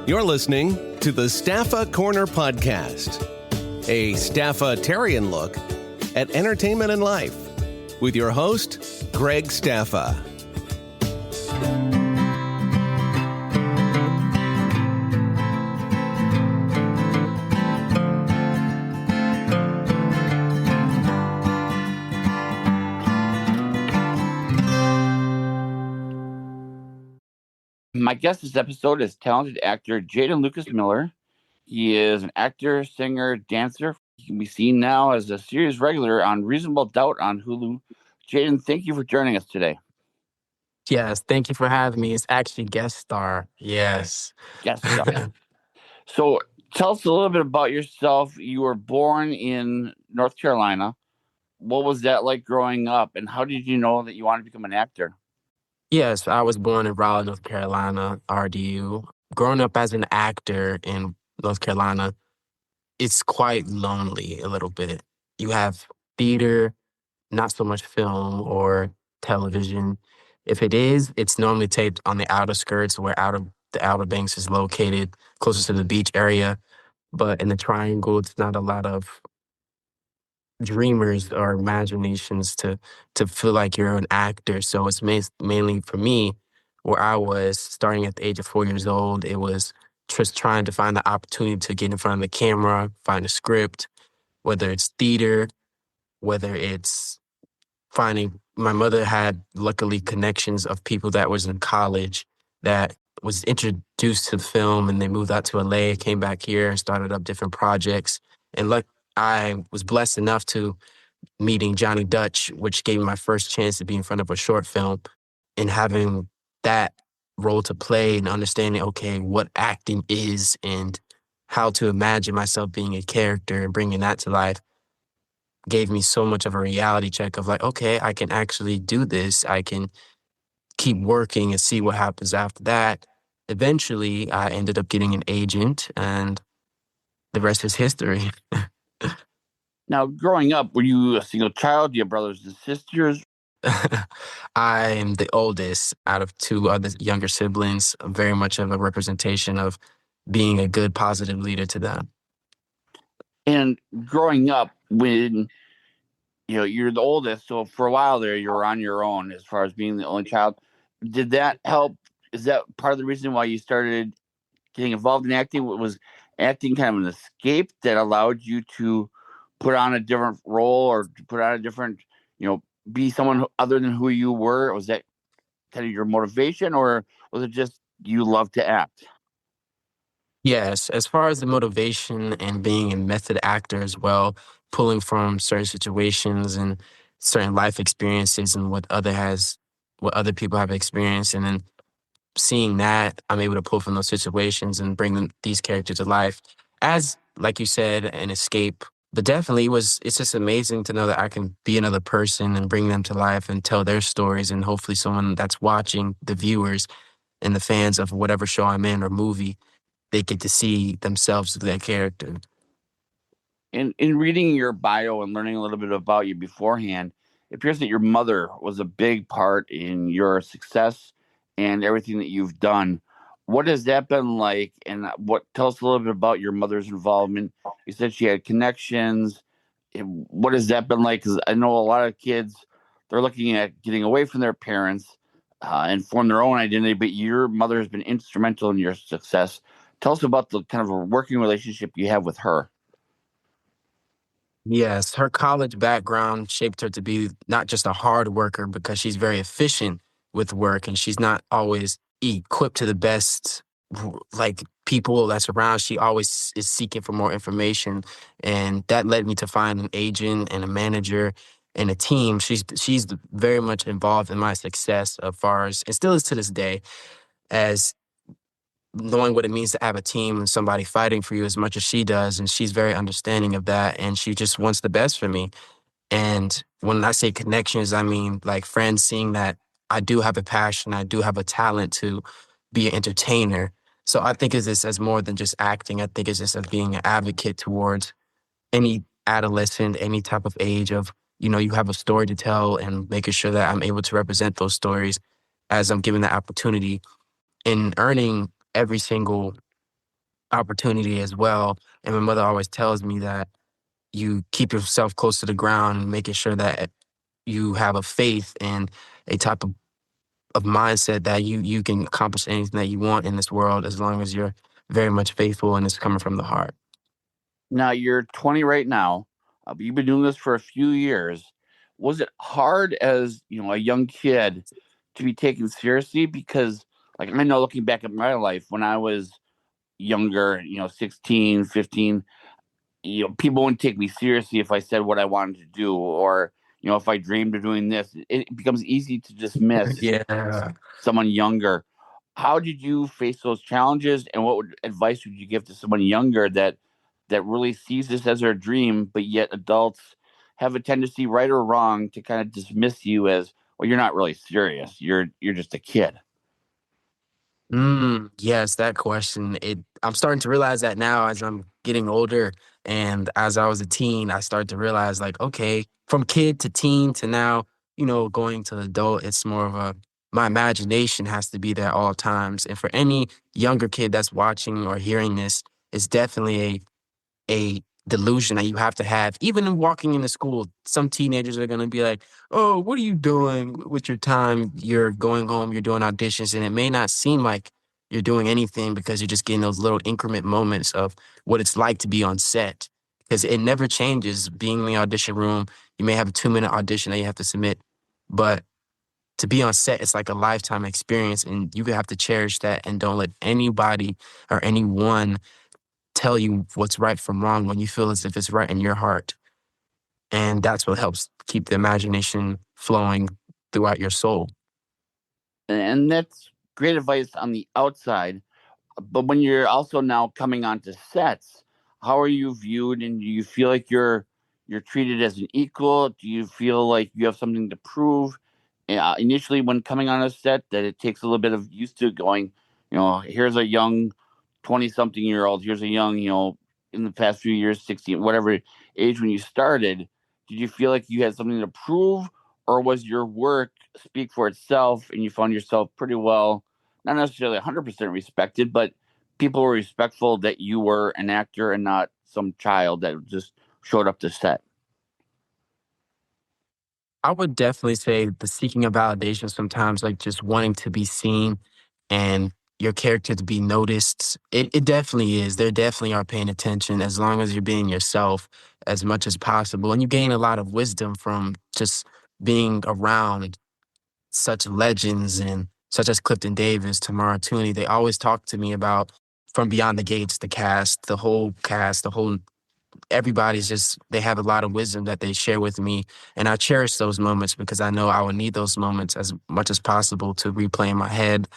You're listening to the Staffa Corner Podcast, a Staffa-tarian look at entertainment and life with your host, Greg Staffa. My guest this episode is talented actor Jaden Lucas Miller. He is an actor, singer, dancer. He can be seen now as a series regular on Reasonable Doubt on Hulu. Jaden, thank you for joining us today. Yes, thank you for having me. It's actually guest star. Yes. Guest star. So tell us a little bit about yourself. You were born in North Carolina. What was that like growing up, and how did you know that you wanted to become an actor? Yes, I was born in Raleigh, North Carolina, RDU. Growing up as an actor in North Carolina, it's quite lonely a little bit. You have theater, not so much film or television. If it is, it's normally taped on the outer skirts where the Outer Banks is located, closer to the beach area. But in the Triangle, it's not a lot of dreamers or imaginations to feel like you're an actor. So it's mainly for me, where I was starting at the age of 4 years old, it was just trying to find the opportunity to get in front of the camera, find a script, whether it's theater, whether it's finding. My mother had luckily connections of people that was in college that was introduced to the film, and they moved out to LA, came back here and started up different projects. And I was blessed enough to meeting Johnny Dutch, which gave me my first chance to be in front of a short film, and having that role to play and understanding, okay, what acting is and how to imagine myself being a character and bringing that to life gave me so much of a reality check of like, okay, I can actually do this. I can keep working and see what happens after that. Eventually, I ended up getting an agent, and the rest is history. Now, growing up, were you a single child? Do you have brothers and sisters? I am the oldest out of two other younger siblings, very much of a representation of being a good, positive leader to them. And growing up, when you're the oldest, so for a while there, you were on your own as far as being the only child. Did that help? Is that part of the reason why you started getting involved in acting? Was acting kind of an escape that allowed you to put on a different role or to put on a different, be someone other than who you were? Was that kind of your motivation, or was it just you love to act? Yes, as far as the motivation and being a method actor as well, pulling from certain situations and certain life experiences and what other people have experienced, and then seeing that I'm able to pull from those situations and bring these characters to life as, like you said, an escape. But definitely it's just amazing to know that I can be another person and bring them to life and tell their stories, and hopefully someone that's watching, the viewers and the fans of whatever show I'm in or movie, they get to see themselves through that character. In reading your bio and learning a little bit about you beforehand, it appears that your mother was a big part in your success and everything that you've done. What has that been like? And tell us a little bit about your mother's involvement. You said she had connections. What has that been like? Because I know a lot of kids, they're looking at getting away from their parents and form their own identity, but your mother has been instrumental in your success. Tell us about the kind of a working relationship you have with her. Yes, her college background shaped her to be not just a hard worker, because she's very efficient with work and she's not always equipped to the best, like, people that's around. She always is seeking for more information, and that led me to find an agent and a manager and a team. She's very much involved in my success as far as, and still is to this day, as knowing what it means to have a team and somebody fighting for you as much as she does. And she's very understanding of that. And she just wants the best for me. And when I say connections, I mean like friends seeing that I do have a passion, I do have a talent to be an entertainer. So I think of this as more than just acting. I think it's just as being an advocate towards any adolescent, any type of age of, you have a story to tell, and making sure that I'm able to represent those stories as I'm given the opportunity, in earning every single opportunity as well. And my mother always tells me that you keep yourself close to the ground and making sure that you have a faith and a type of mindset that you can accomplish anything that you want in this world as long as you're very much faithful and it's coming from the heart. Now you're 20 right now, but you've been doing this for a few years. Was it hard as a young kid to be taken seriously? Because like I know looking back at my life when I was younger, 16, 15, people wouldn't take me seriously if I said what I wanted to do, or if I dreamed of doing this. It becomes easy to dismiss Yeah. someone younger. How did you face those challenges, and what advice would you give to someone younger that really sees this as their dream, but yet adults have a tendency, right or wrong, to kind of dismiss you as, well, you're not really serious. You're just a kid. Yes, that question. I'm starting to realize that now as I'm getting older, and as I was a teen, I started to realize like, okay, from kid to teen to now, going to adult, it's more of my imagination has to be there all times. And for any younger kid that's watching or hearing this, it's definitely a delusion that you have to have. Even in walking into school, some teenagers are going to be like, oh, what are you doing with your time? You're going home, you're doing auditions, and it may not seem like you're doing anything because you're just getting those little increment moments of what it's like to be on set. Because it never changes being in the audition room. You may have a 2-minute audition that you have to submit, but to be on set, it's like a lifetime experience, and you have to cherish that and don't let anybody or anyone tell you what's right from wrong when you feel as if it's right in your heart. And that's what helps keep the imagination flowing throughout your soul. And that's great advice on the outside. But when you're also now coming onto sets, how are you viewed, and do you feel like you're treated as an equal? Do you feel like you have something to prove? Initially, when coming on a set, that it takes a little bit of used to going, here's a young 20-something-year-old, here's a young, in the past few years, 16, whatever age when you started. Did you feel like you had something to prove, or was your work speak for itself and you found yourself pretty well, not necessarily 100% respected, but people were respectful that you were an actor and not some child that just showed up to set? I would definitely say the seeking of validation sometimes, like just wanting to be seen and your character to be noticed. It definitely is. They definitely are paying attention as long as you're being yourself as much as possible. And you gain a lot of wisdom from just being around such legends and such as Clifton Davis, Tamara, Tunie. They always talk to me about From Beyond the Gates, the whole cast, everybody's just, they have a lot of wisdom that they share with me. And I cherish those moments because I know I will need those moments as much as possible to replay in my head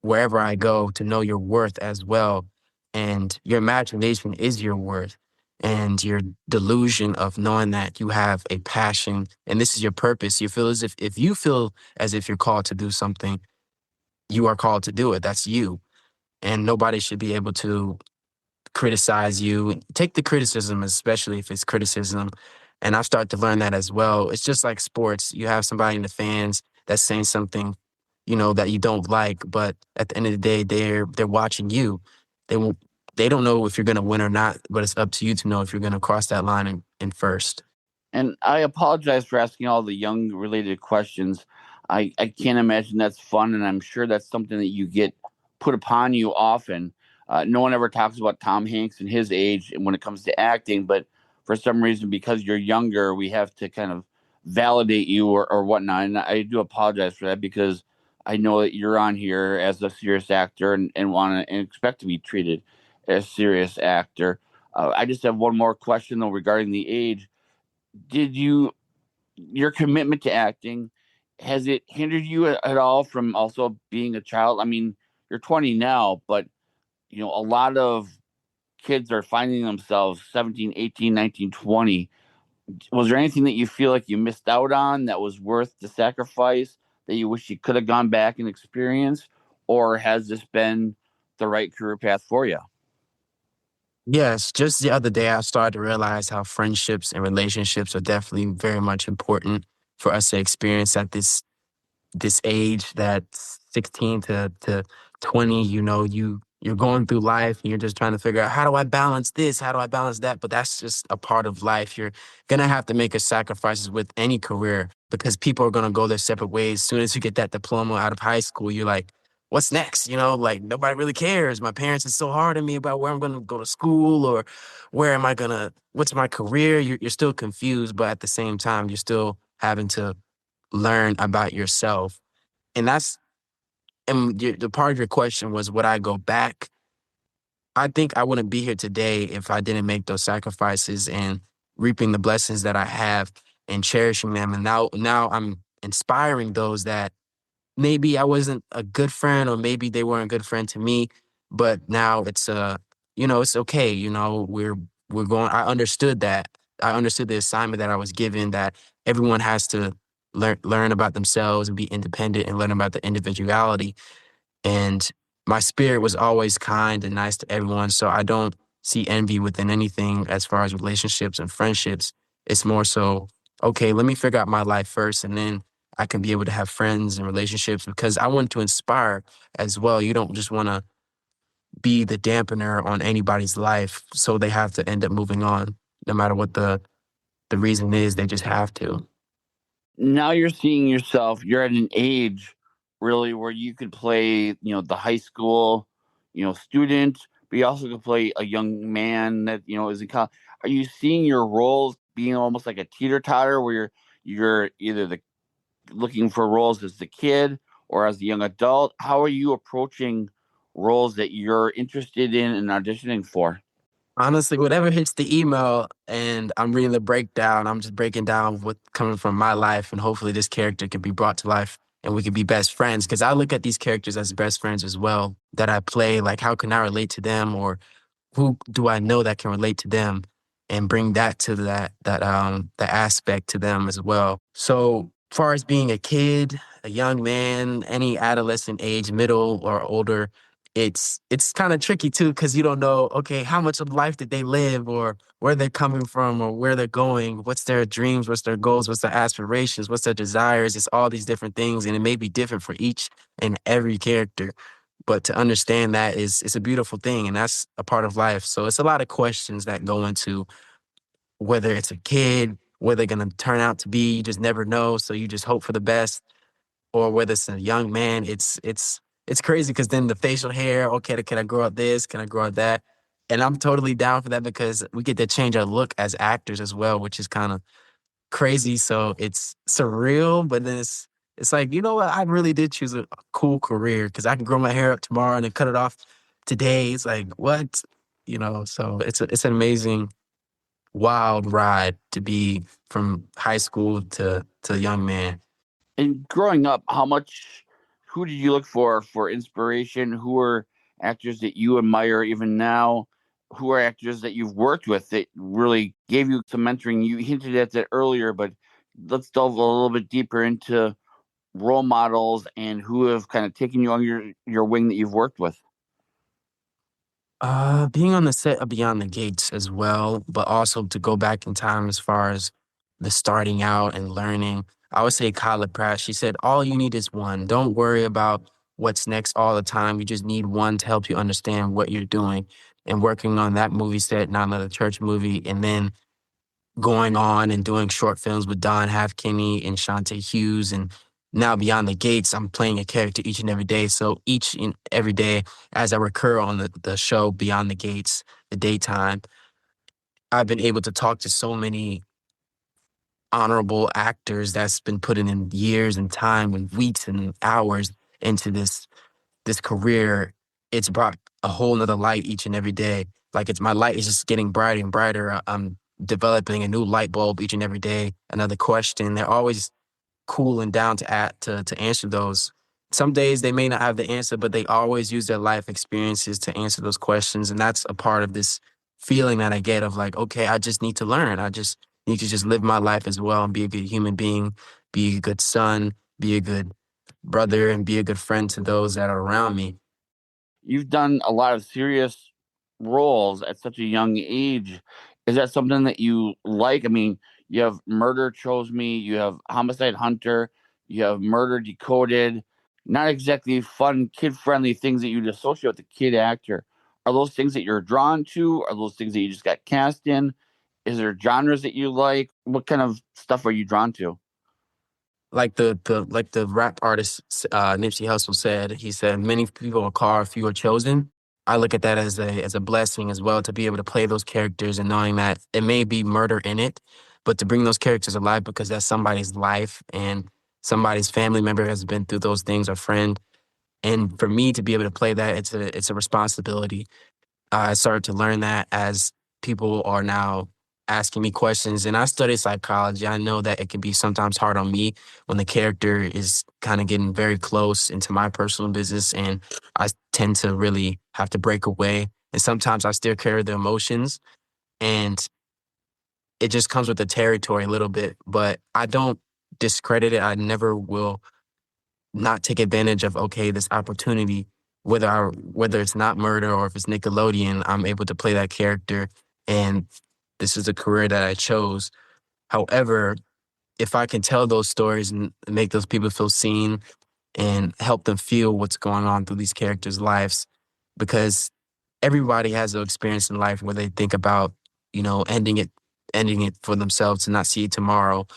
wherever I go, to know your worth as well. And your imagination is your worth. And your delusion of knowing that you have a passion and this is your purpose. You feel as if you feel as if you're called to do something, you are called to do it. That's you. And nobody should be able to criticize you. Take the criticism, especially if it's criticism. And I've started to learn that as well. It's just like sports. You have somebody in the fans that's saying something, that you don't like, but at the end of the day, they're watching you. They won't. They don't know if you're going to win or not, but it's up to you to know if you're going to cross that line in first. And I apologize for asking all the young related questions. I can't imagine that's fun, and I'm sure that's something that you get put upon you often. No one ever talks about Tom Hanks and his age and when it comes to acting, but for some reason, because you're younger, we have to kind of validate you or whatnot. And I do apologize for that, because I know that you're on here as a serious actor and want to and expect to be treated as a serious actor. I just have one more question, though, regarding the age. Did your commitment to acting, has it hindered you at all from also being a child? I mean, you're 20 now, but a lot of kids are finding themselves 17, 18, 19, 20. Was there anything that you feel like you missed out on that was worth the sacrifice, that you wish you could have gone back and experienced? Or has this been the right career path for you? Yes, just the other day, I started to realize how friendships and relationships are definitely very much important for us to experience at this age, that 16 to 20. you're going through life and you're just trying to figure out, how do I balance this? How do I balance that? But that's just a part of life. You're going to have to make a sacrifices with any career because people are going to go their separate ways. As soon as you get that diploma out of high school, you're like, what's next? Like nobody really cares. My parents are so hard on me about where I'm going to go to school or what's my career? You're still confused, but at the same time, you're still having to learn about yourself. And the part of your question was, would I go back? I think I wouldn't be here today if I didn't make those sacrifices and reaping the blessings that I have and cherishing them. And now I'm inspiring those that maybe I wasn't a good friend or maybe they weren't a good friend to me, but now it's okay. We're going, I understood that. I understood the assignment that I was given, that everyone has to learn about themselves and be independent and learn about the individuality. And my spirit was always kind and nice to everyone. So I don't see envy within anything as far as relationships and friendships. It's more so, okay, let me figure out my life first and then I can be able to have friends and relationships because I want to inspire as well. You don't just want to be the dampener on anybody's life. So they have to end up moving on no matter what the reason is. They just have to. Now you're seeing yourself, you're at an age really where you could play, the high school, student, but you also could play a young man that, is in college. Are you seeing your roles being almost like a teeter-totter where you're either looking for roles as the kid or as the young adult? How are you approaching roles that you're interested in and auditioning for? Honestly, whatever hits the email and I'm reading the breakdown, I'm just breaking down what's coming from my life, and hopefully this character can be brought to life and we can be best friends. Because I look at these characters as best friends as well that I play. Like, how can I relate to them, or who do I know that can relate to them, and bring that to that aspect to them as well. So, far as being a kid, a young man, any adolescent age, middle or older, it's kind of tricky too because you don't know, okay, how much of life did they live, or where they're coming from, or where they're going, what's their dreams, what's their goals, what's their aspirations, what's their desires. It's all these different things, and it may be different for each and every character. But to understand that is a beautiful thing, and that's a part of life. So it's a lot of questions that go into whether it's a kid, where they're gonna turn out to be. You just never know, so you just hope for the best. Or whether it's a young man, it's crazy because then the facial hair. Okay, can I grow out this? Can I grow out that? And I'm totally down for that because we get to change our look as actors as well, which is kind of crazy. So it's surreal, but then it's like, you know what? I really did choose a cool career because I can grow my hair up tomorrow and then cut it off today. It's like, what? So it's an amazing, wild ride to be from high school to young man. And growing up, who did you look for inspiration? Who are actors that you admire even now? Who are actors that you've worked with that really gave you some mentoring? You hinted at that earlier, but let's delve a little bit deeper into role models and who have kind of taken you on your wing that you've worked with. Being on the set of Beyond the Gates as well, but also to go back in time as far as the starting out and learning. I would say Kyla Pratt. She said, all you need is one. Don't worry about what's next all the time. You just need one to help you understand what you're doing. And working on that movie set, Not Another Church movie, and then going on and doing short films with Don Halfkinney and Shantae Hughes. And now Beyond the Gates, I'm playing a character each and every day. So each and every day, as I recur on the show Beyond the Gates, the daytime, I've been able to talk to so many honorable actors that's been putting in years and time and weeks and hours into this career. It's brought a whole nother light each and every day. Like, my light is just getting brighter and brighter. I'm developing a new light bulb each and every day. Another question. They're always cool and down to answer those. Some days they may not have the answer, but they always use their life experiences to answer those questions. And that's a part of this feeling that I get of like, okay, I just need to learn. I just need to just live my life as well and be a good human being, be a good son, be a good brother, and be a good friend to those that are around me. You've done a lot of serious roles at such a young age. Is that something that you like? I mean, you have Murder Chose Me, you have Homicide Hunter, you have Murder Decoded. not exactly fun, kid-friendly things that you'd associate with a kid actor. Are those things that you're drawn to? Are those things that you just got cast in? Is there genres that you like? What kind of stuff are you drawn to? Like the rap artist Nipsey Hussle said, he said many people are called, few are chosen. I look at that as a blessing as well, to be able to play those characters and knowing that it may be murder in it, but to bring those characters alive because that's somebody's life and somebody's family member has been through those things, or friend. And for me to be able to play that, it's a responsibility. I started to learn that as people are now asking me questions. And I studied psychology. I know that it can be sometimes hard on me when the character is kind of getting very close into my personal business. And I tend to really have to break away. And sometimes I still carry the emotions. And it just comes with the territory a little bit. But I don't discredit it. I never will not take advantage of, okay, this opportunity, whether it's not murder or if it's Nickelodeon, I'm able to play that character, and this is a career that I chose. However, if I can tell those stories and make those people feel seen and help them feel what's going on through these characters' lives, because everybody has an experience in life where they think about, ending it for themselves to not see tomorrow.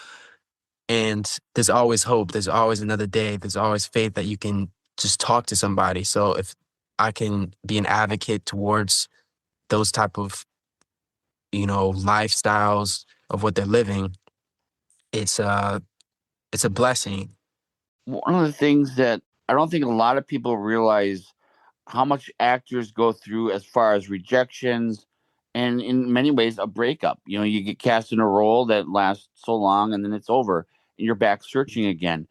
And there's always hope. There's always another day. There's always faith that you can just talk to somebody. So if I can be an advocate towards those type of, lifestyles of what they're living, it's it's a blessing. One of the things that I don't think a lot of people realize how much actors go through as far as rejections and in many ways a breakup. You get cast in a role that lasts so long and then it's over and you're back searching again.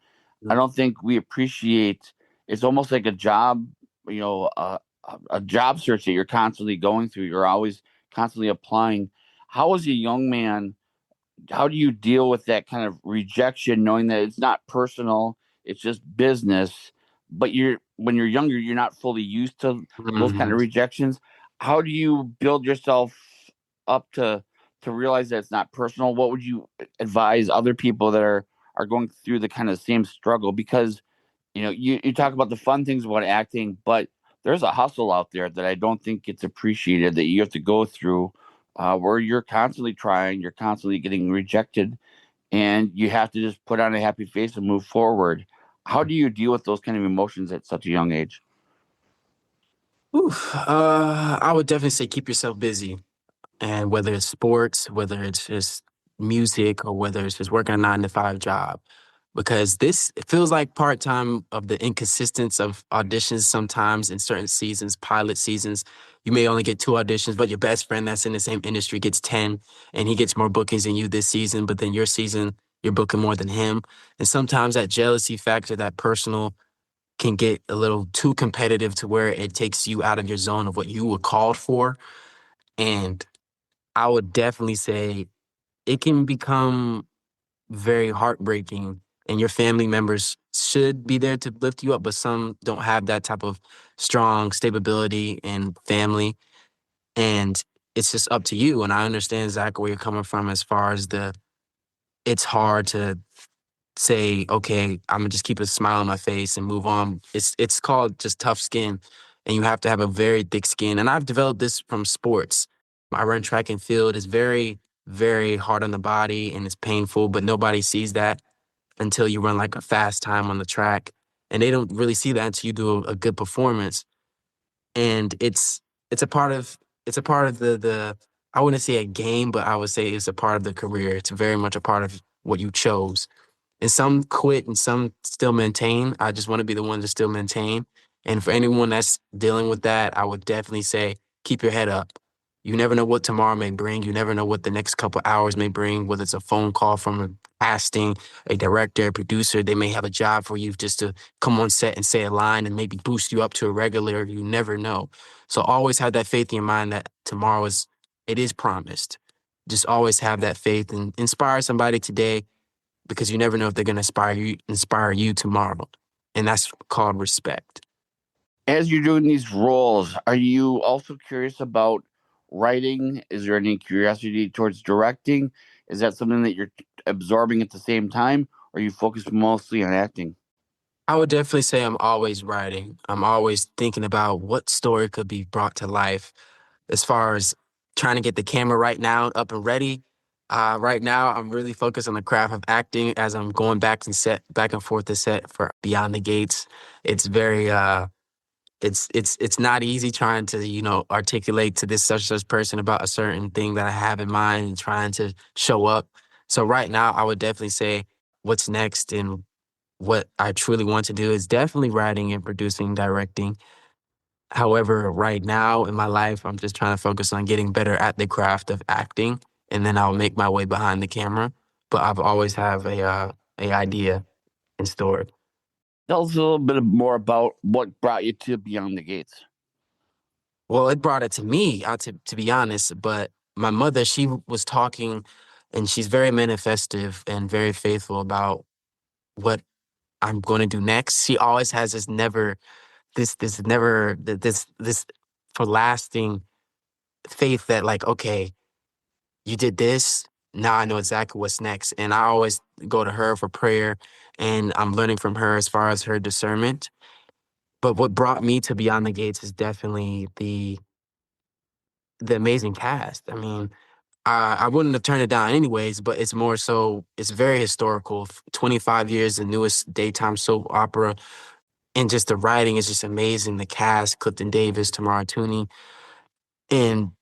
I don't think we appreciate it's almost like a job, a job search that you're constantly going through. You're always constantly applying. How as a young man, how do you deal with that kind of rejection, knowing that it's not personal, it's just business, but when you're younger, you're not fully used to those kind Mhm. of rejections. How do you build yourself up to realize that it's not personal? What would you advise other people that are going through the kind of same struggle? Because you talk about the fun things about acting, but there's a hustle out there that I don't think gets appreciated that you have to go through, where you're constantly trying, you're constantly getting rejected, and you have to just put on a happy face and move forward. How do you deal with those kind of emotions at such a young age? Oof. I would definitely say keep yourself busy. And whether it's sports, whether it's just music, or whether it's just working a 9 to 5 job, because this it feels like part time of the inconsistence of auditions. Sometimes in certain seasons, pilot seasons, you may only get 2 auditions, but your best friend that's in the same industry gets 10, and he gets more bookings than you this season. But then your season, you're booking more than him, and sometimes that jealousy factor, that personal, can get a little too competitive to where it takes you out of your zone of what you were called for. And I would definitely say it can become very heartbreaking, and your family members should be there to lift you up, but some don't have that type of strong stability and family. And it's just up to you. And I understand exactly where you're coming from as far as it's hard to say, okay, I'm gonna just keep a smile on my face and move on. It's called just tough skin, and you have to have a very thick skin. And I've developed this from sports. I run track and field. It's very, very hard on the body and it's painful, but nobody sees that until you run like a fast time on the track, and they don't really see that until you do a good performance. And it's a part of the I wouldn't say a game, but I would say it's a part of the career. It's very much a part of what you chose, and some quit and some still maintain. I just want to be the one to still maintain. And for anyone that's dealing with that, I would definitely say keep your head up. You never know what tomorrow may bring. You never know what the next couple hours may bring, whether it's a phone call from a casting, a director, a producer. They may have a job for you just to come on set and say a line and maybe boost you up to a regular. You never know. So always have that faith in your mind that tomorrow it is promised. Just always have that faith and inspire somebody today, because you never know if they're going to inspire you tomorrow. And that's called respect. As you're doing these roles, are you also curious about writing? Is there any curiosity towards directing? Is that something that you're absorbing at the same time, or are you focused mostly on acting? I would definitely say I'm always writing. I'm always thinking about what story could be brought to life. As far as trying to get the camera right now up and ready, right now I'm really focused on the craft of acting as I'm going back and forth to set for Beyond the Gates. It's very it's not easy trying to, articulate to this such person about a certain thing that I have in mind and trying to show up. So right now I would definitely say what's next and what I truly want to do is definitely writing and producing, directing. However, right now in my life, I'm just trying to focus on getting better at the craft of acting, and then I'll make my way behind the camera. But I've always have a idea in store. Tell us a little bit more about what brought you to Beyond the Gates. Well, it brought it to me, to be honest. But my mother, she was talking, and she's very manifestive and very faithful about what I'm going to do next. She always has this for lasting faith that, like, okay, you did this, now I know exactly what's next. And I always go to her for prayer, and I'm learning from her as far as her discernment. But what brought me to Beyond the Gates is definitely the amazing cast. I mean, I wouldn't have turned it down anyways, but it's more so it's very historical. 25 years, the newest daytime soap opera, and just the writing is just amazing. The cast, Clifton Davis, Tamara Tunie, and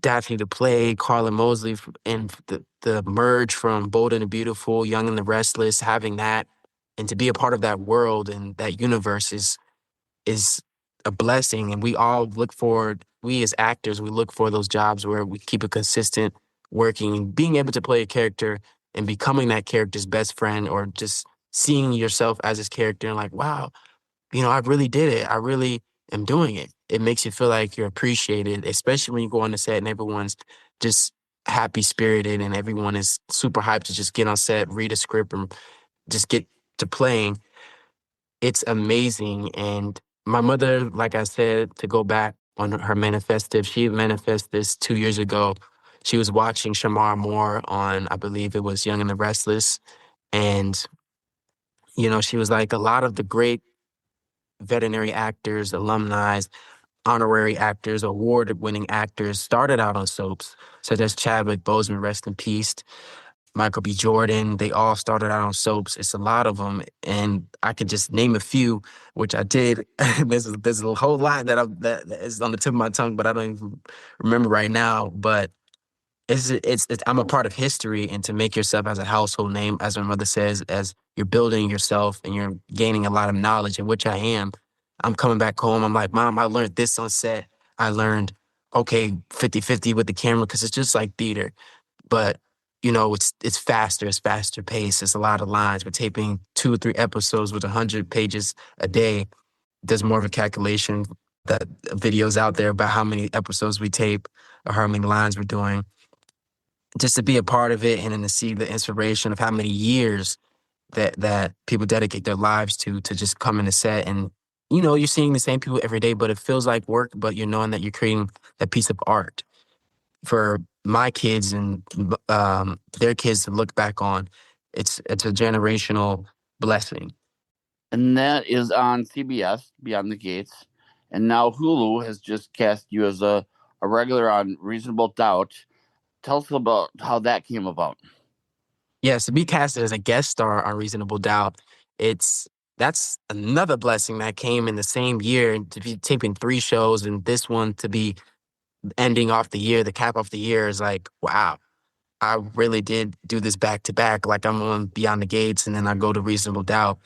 Daphne to play, Carla Mosley, and the merge from Bold and the Beautiful, Young and the Restless, having that, and to be a part of that world and that universe is a blessing. And we all look forward, we as actors, we look for those jobs where we keep it consistent, working, and being able to play a character and becoming that character's best friend, or just seeing yourself as his character and like, wow, I really did it. I really am doing it. It makes you feel like you're appreciated, especially when you go on the set and everyone's just happy spirited and everyone is super hyped to just get on set, read a script, and just get to playing. It's amazing. And my mother, like I said, to go back on her manifestive, she manifested this 2 years ago. She was watching Shamar Moore on, I believe it was Young and the Restless. And, she was like, a lot of the great veterinary actors, alumni, honorary actors, award-winning actors started out on soaps, such as Chadwick Boseman, rest in peace, Michael B. Jordan. They all started out on soaps. It's a lot of them, and I could just name a few, which I did. There's a whole lot that is on the tip of my tongue, but I don't even remember right now. But it's I'm a part of history, and to make yourself as a household name, as my mother says, as you're building yourself and you're gaining a lot of knowledge, in which I am. I'm coming back home. I'm like, Mom, I learned this on set. I learned, okay, 50-50 with the camera, because it's just like theater. But, it's faster paced. It's a lot of lines. We're taping 2 or 3 episodes with 100 pages a day. There's more of a calculation that videos out there about how many episodes we tape or how many lines we're doing. Just to be a part of it, and then to see the inspiration of how many years that people dedicate their lives to just come in the set. And you're seeing the same people every day, but it feels like work, but you're knowing that you're creating a piece of art for my kids and their kids to look back on. It's a generational blessing. And that is on CBS, Beyond the Gates. And now Hulu has just cast you as a regular on Reasonable Doubt. Tell us about how that came about. Yes, to be casted as a guest star on Reasonable Doubt, that's another blessing that came in the same year, and to be taping 3 shows and this one to be ending off the year, the cap off the year is like, wow, I really did do this back to back. Like, I'm on Beyond the Gates and then I go to Reasonable Doubt,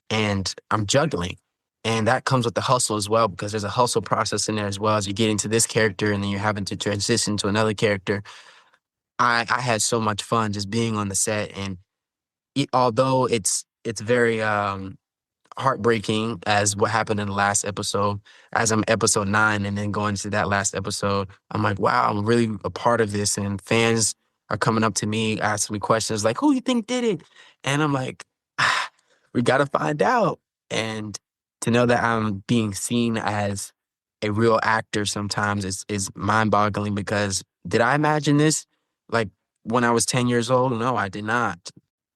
and I'm juggling. And that comes with the hustle as well, because there's a hustle process in there as well as you get into this character and then you're having to transition to another character. I had so much fun just being on the set, and although it's very heartbreaking as what happened in the last episode, as I'm episode 9 and then going to that last episode, I'm like, wow, I'm really a part of this. And fans are coming up to me, asking me questions like, who you think did it? And I'm like, we got to find out. And to know that I'm being seen as a real actor sometimes is mind boggling, because did I imagine this? Like, when I was 10 years old? No, I did not.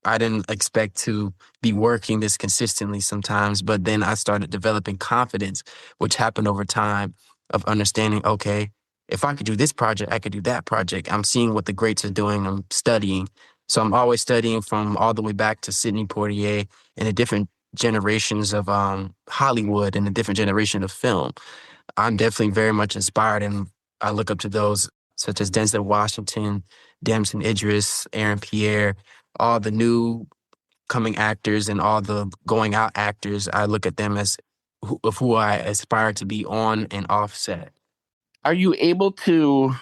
I didn't expect to be working this consistently sometimes, but then I started developing confidence, which happened over time of understanding, okay, if I could do this project, I could do that project. I'm seeing what the greats are doing. I'm studying. So I'm always studying from all the way back to Sidney Poitier and the different generations of Hollywood and the different generation of film. I'm definitely very much inspired, and I look up to those such as Denzel Washington, Damson Idris, Aaron Pierre, all the new coming actors and all the going out actors. I look at them as who I aspire to be on and off set. Are you able to?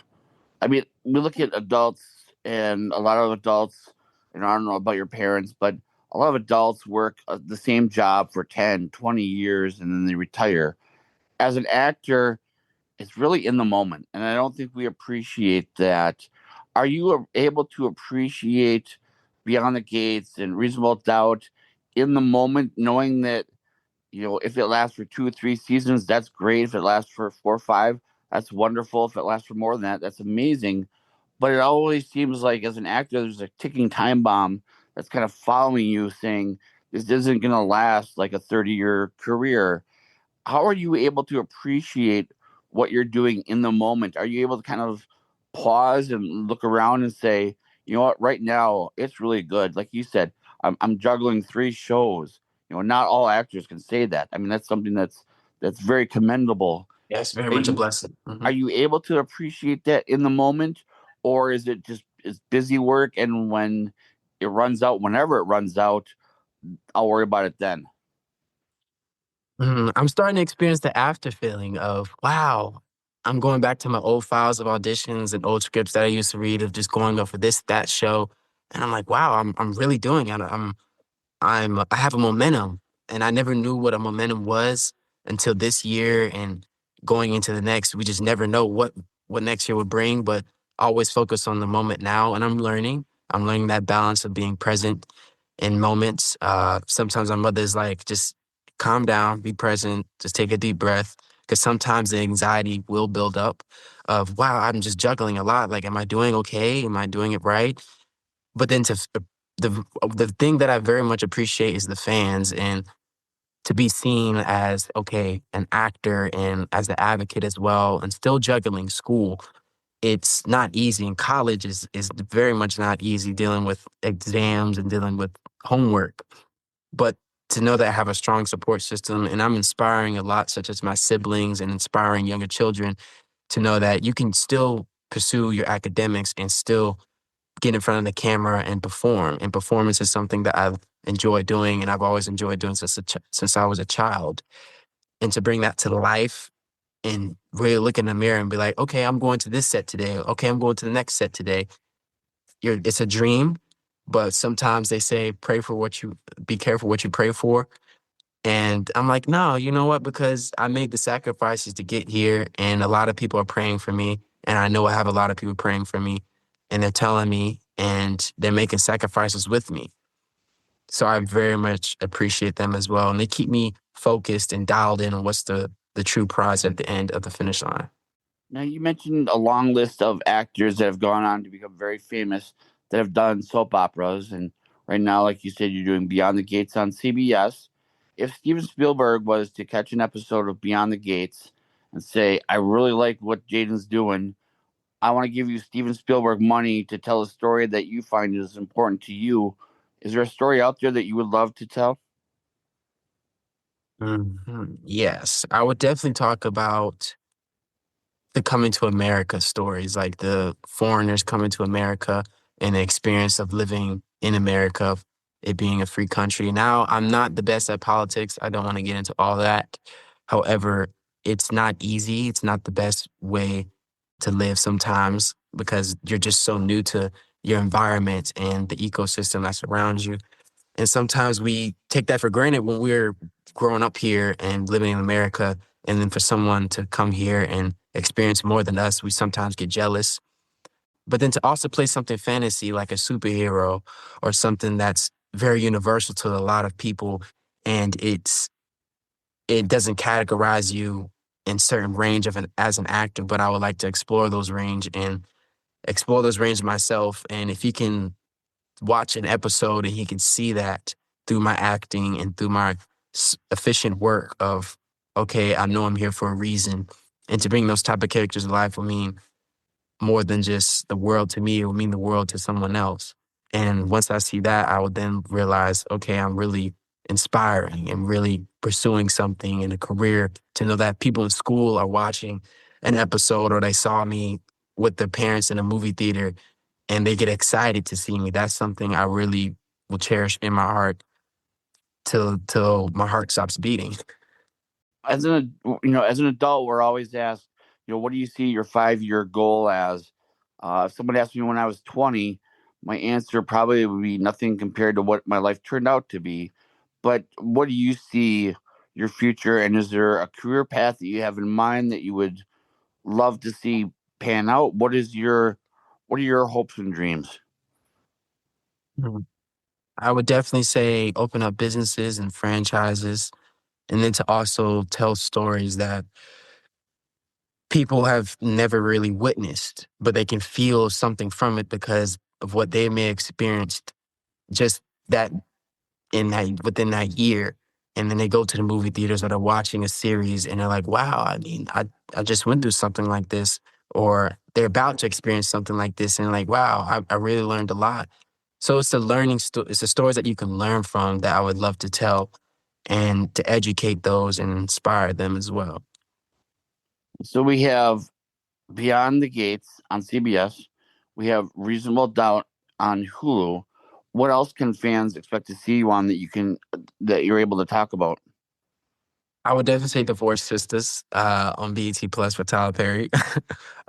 I mean, we look at adults, and a lot of adults, and I don't know about your parents, but a lot of adults work the same job for 10, 20 years and then they retire. As an actor, it's really in the moment. And I don't think we appreciate that. Are you able to appreciate Beyond the Gates and Reasonable Doubt in the moment, knowing that, if it lasts for 2 or 3 seasons, that's great. If it lasts for 4 or 5, that's wonderful. If it lasts for more than that, that's amazing. But it always seems like as an actor, there's a ticking time bomb that's kind of following you saying, this isn't going to last like a 30-year career. How are you able to appreciate what you're doing in the moment? Are you able to kind of pause and look around and say, you know what, right now it's really good. Like you said, I'm juggling 3 shows. Not all actors can say that. I mean, that's something that's very commendable. Yes, very Are much a you blessing. are you able to appreciate that in the moment, or is it just it's busy work, and when it runs out, whenever it runs out, I'll worry about it then? I'm starting to experience the after feeling of, wow, I'm going back to my old files of auditions and old scripts that I used to read of just going up for this, that show. And I'm like, wow, I'm really doing it. I have a momentum, and I never knew what a momentum was until this year and going into the next. We just never know what next year would bring, but always focus on the moment now. And I'm learning. I'm learning that balance of being present in moments. Sometimes my mother's like, just calm down, be present, just take a deep breath. Because sometimes the anxiety will build up of, wow, I'm just juggling a lot. Like, am I doing okay? Am I doing it right? But then the thing that I very much appreciate is the fans, and to be seen as, okay, an actor and as the advocate as well, and still juggling school. It's not easy, and college is very much not easy, dealing with exams and dealing with homework. But to know that I have a strong support system, and I'm inspiring a lot, such as my siblings and inspiring younger children, to know that you can still pursue your academics and still get in front of the camera and perform. And performance is something that I've enjoyed doing, and I've always enjoyed doing since I was a child. And to bring that to life and really look in the mirror and be like, okay, I'm going to this set today. Okay, I'm going to the next set today. It's a dream, but sometimes they say, be careful what you pray for. And I'm like, no, you know what? Because I made the sacrifices to get here, and a lot of people are praying for me. And I know I have a lot of people praying for me, and they're telling me, and they're making sacrifices with me. So I very much appreciate them as well. And they keep me focused and dialed in on what's the true prize at the end of the finish line. Now, you mentioned a long list of actors that have gone on to become very famous that have done soap operas. And right now, like you said, you're doing Beyond the Gates on CBS. If Steven Spielberg was to catch an episode of Beyond the Gates and say, I really like what Jaden's doing, I want to give you Steven Spielberg money to tell a story that you find is important to you, is there a story out there that you would love to tell? Yes, I would definitely talk about the coming to America stories, like the foreigners coming to America and the experience of living in America, it being a free country. Now, I'm not the best at politics. I don't want to get into all that. However, it's not easy. It's not the best way to live sometimes because you're just so new to your environment and the ecosystem that surrounds you. And sometimes we take that for granted when we're growing up here and living in America. And then for someone to come here and experience more than us, we sometimes get jealous. But then to also play something fantasy like a superhero or something that's very universal to a lot of people, and it doesn't categorize you in certain range as an actor, but I would like to explore those range myself. And if you can watch an episode and he can see that through my acting and through my efficient work of, okay, I know I'm here for a reason. And to bring those type of characters to life will mean more than just the world to me. It will mean the world to someone else. And once I see that, I would then realize, okay, I'm really inspiring and really pursuing something in a career, to know that people in school are watching an episode or they saw me with their parents in a movie theater and they get excited to see me. That's something I really will cherish in my heart till my heart stops beating. As as an adult, we're always asked, what do you see your 5-year goal as? If someone asked me when I was 20, my answer probably would be nothing compared to what my life turned out to be. But what do you see your future, and is there a career path that you have in mind that you would love to see pan out? What are your hopes and dreams? Mhm. I would definitely say open up businesses and franchises, and then to also tell stories that people have never really witnessed, but they can feel something from it because of what they may have experienced just that within that year. And then they go to the movie theaters or they're watching a series and they're like, wow, I mean, I just went through something like this. Or they're about to experience something like this and like, wow, I really learned a lot. So it's it's the stories that you can learn from that I would love to tell and to educate those and inspire them as well. So we have Beyond the Gates on CBS. We have Reasonable Doubt on Hulu. What else can fans expect to see you on that you're able to talk about? I would definitely say Divorce Sisters on BET Plus for Tyler Perry.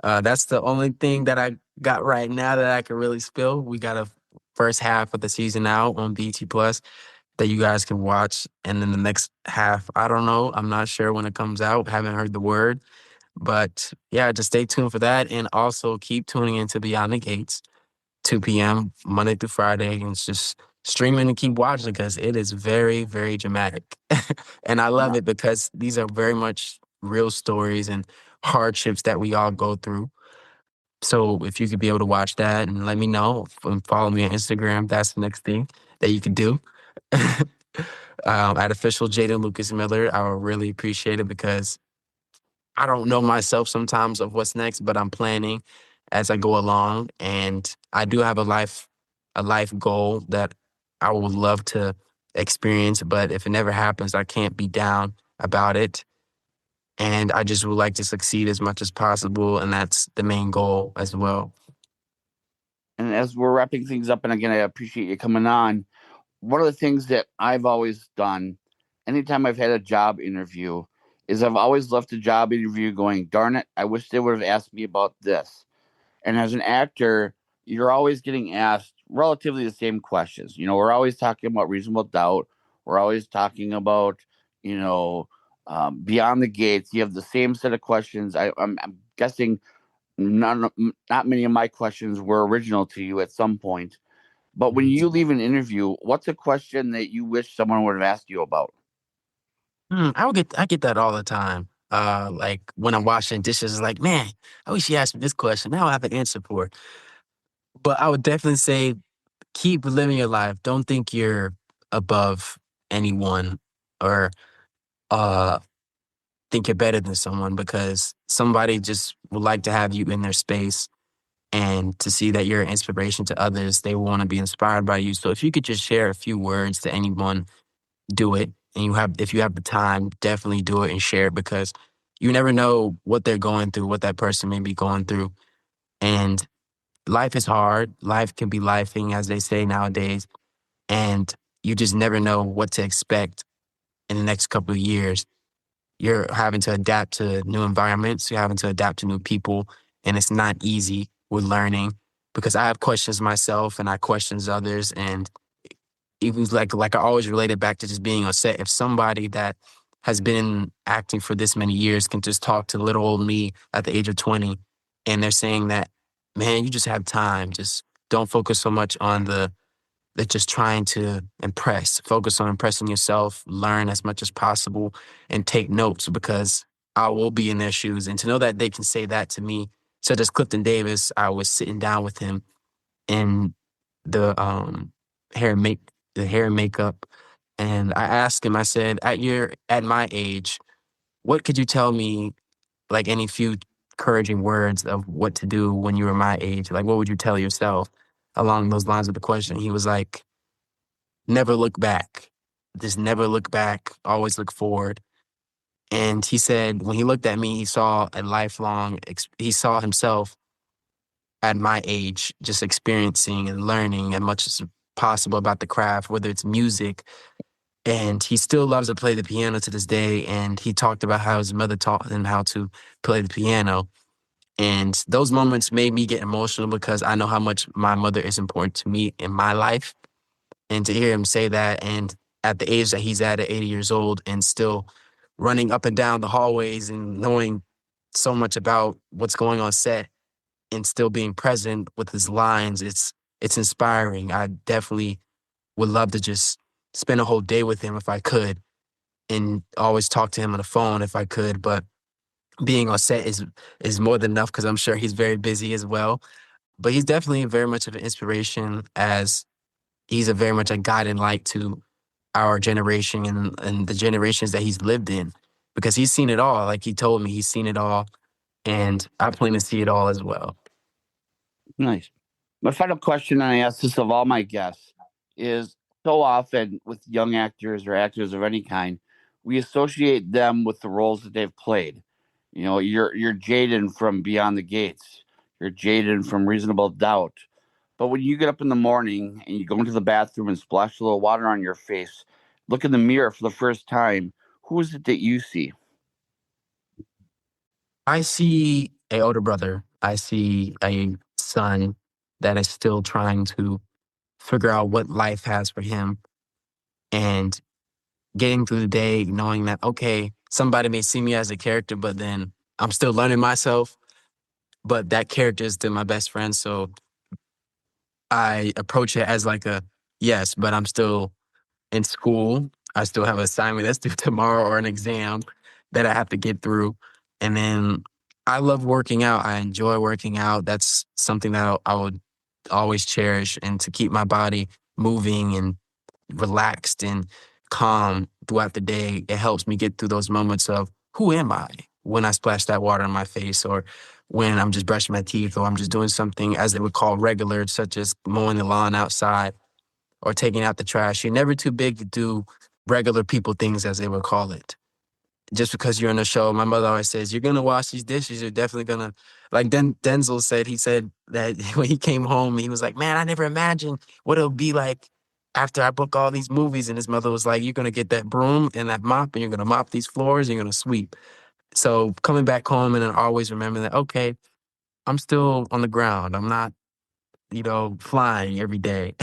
That's the only thing that I got right now that I can really spill. We got a first half of the season out on BET Plus that you guys can watch. And then the next half, I don't know. I'm not sure when it comes out. Haven't heard the word. But yeah, just stay tuned for that. And also keep tuning into Beyond the Gates, 2 p.m. Monday through Friday. And it's just streaming and keep watching because it is very, very dramatic. And I love it because these are very much real stories and hardships that we all go through. So if you could be able to watch that and let me know and follow me on Instagram, that's the next thing that you could do. At official Jaden Lucas Miller, I would really appreciate it because I don't know myself sometimes of what's next, but I'm planning as I go along. And I do have a life goal that I would love to experience, but if it never happens, I can't be down about it. And I just would like to succeed as much as possible. And that's the main goal as well. And as we're wrapping things up, and again, I appreciate you coming on. One of the things that I've always done, anytime I've had a job interview, is I've always left a job interview going, darn it, I wish they would have asked me about this. And as an actor, you're always getting asked relatively the same questions. We're always talking about Reasonable Doubt. We're always talking about, Beyond the Gates. You have the same set of questions. I'm guessing not many of my questions were original to you at some point. But when you leave an interview, what's a question that you wish someone would have asked you about? I get that all the time. Like when I'm washing dishes, it's like, man, I wish you asked me this question. Now I have an answer for it. But I would definitely say keep living your life. Don't think you're above anyone or uh think you're better than someone because somebody just would like to have you in their space and to see that you're an inspiration to others. They want to be inspired by you. So if you could just share a few words to anyone, do it. And if you have the time, definitely do it and share it because you never know what they're going through, what that person may be going through. And life is hard. Life can be lifing, as they say nowadays. And you just never know what to expect in the next couple of years. You're having to adapt to new environments. You're having to adapt to new people. And it's not easy with learning because I have questions myself and I questions others. And it was like I always related back to just being on set. If somebody that has been acting for this many years can just talk to little old me at the age of 20 and they're saying that, man, you just have time. Just don't focus so much on the just trying to impress. Focus on impressing yourself, learn as much as possible, and take notes because I will be in their shoes. And to know that they can say that to me, such as Clifton Davis, I was sitting down with him in the hair and make the hair and makeup. And I asked him, I said, at my age, what could you tell me, like any few encouraging words of what to do when you were my age? Like, what would you tell yourself along those lines of the question? He was like, never look back. Just never look back. Always look forward. And he said when he looked at me, he saw a lifelong, he saw himself at my age, just experiencing and learning as much as possible about the craft, whether it's music. And he still loves to play the piano to this day. And he talked about how his mother taught him how to play the piano. And those moments made me get emotional because I know how much my mother is important to me in my life. And to hear him say that, and at the age that he's at 80 years old, and still running up and down the hallways and knowing so much about what's going on set and still being present with his lines, it's inspiring. I definitely would love to just spend a whole day with him if I could, and always talk to him on the phone if I could. But being on set is more than enough because I'm sure he's very busy as well. But he's definitely very much of an inspiration, as he's a very much a guiding light to our generation and the generations that he's lived in, because he's seen it all. Like he told me, he's seen it all, and I plan to see it all as well. Nice. My final question, and I ask this of all my guests, is so often with young actors or actors of any kind, we associate them with the roles that they've played. You know, you're Jaden from Beyond the Gates. You're Jaden from Reasonable Doubt. But when you get up in the morning and you go into the bathroom and splash a little water on your face, look in the mirror for the first time, who is it that you see? I see a older brother. I see a son that is still trying to figure out what life has for him, and getting through the day knowing that, okay, somebody may see me as a character, but then I'm still learning myself. But that character is still my best friend. So I approach it as like yes, but I'm still in school. I still have an assignment that's due tomorrow, or an exam that I have to get through. And then I love working out. I enjoy working out. That's something that I would always cherish, and to keep my body moving and relaxed and calm throughout the day. It helps me get through those moments of who am I when I splash that water on my face, or when I'm just brushing my teeth, or I'm just doing something as they would call regular, such as mowing the lawn outside or taking out the trash. You're never too big to do regular people things, as they would call it. Just because you're in a show, my mother always says, you're going to wash these dishes. You're definitely going to, like Denzel said, he said that when he came home, he was like, man, I never imagined what it'll be like after I book all these movies. And his mother was like, you're going to get that broom and that mop, and you're going to mop these floors, and you're going to sweep. So coming back home and then always remembering that, okay, I'm still on the ground. I'm not, flying every day.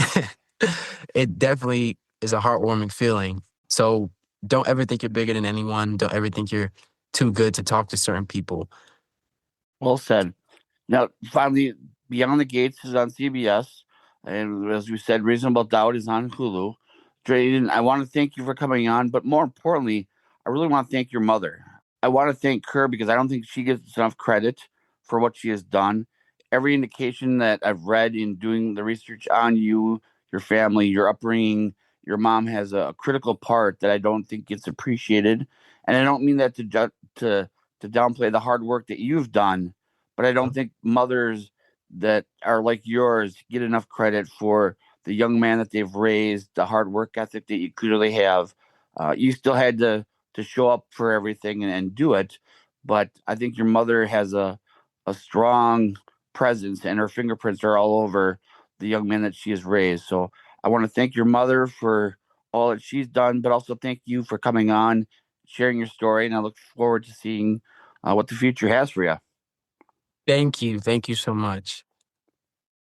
It definitely is a heartwarming feeling. So don't ever think you're bigger than anyone. Don't ever think you're too good to talk to certain people. Well said. Now, finally, Beyond the Gates is on CBS. And as we said, Reasonable Doubt is on Hulu. Drayden, I want to thank you for coming on. But more importantly, I really want to thank your mother. I want to thank her because I don't think she gets enough credit for what she has done. Every indication that I've read in doing the research on you, your family, your upbringing, your mom has a critical part that I don't think gets appreciated. And I don't mean that to downplay the hard work that you've done, but I don't think mothers that are like yours get enough credit for the young man that they've raised, the hard work ethic that you clearly have. You still had to show up for everything and do it, but I think your mother has a strong presence, and her fingerprints are all over the young man that she has raised. So I want to thank your mother for all that she's done, but also thank you for coming on, sharing your story, and I look forward to seeing what the future has for you. Thank you. Thank you so much.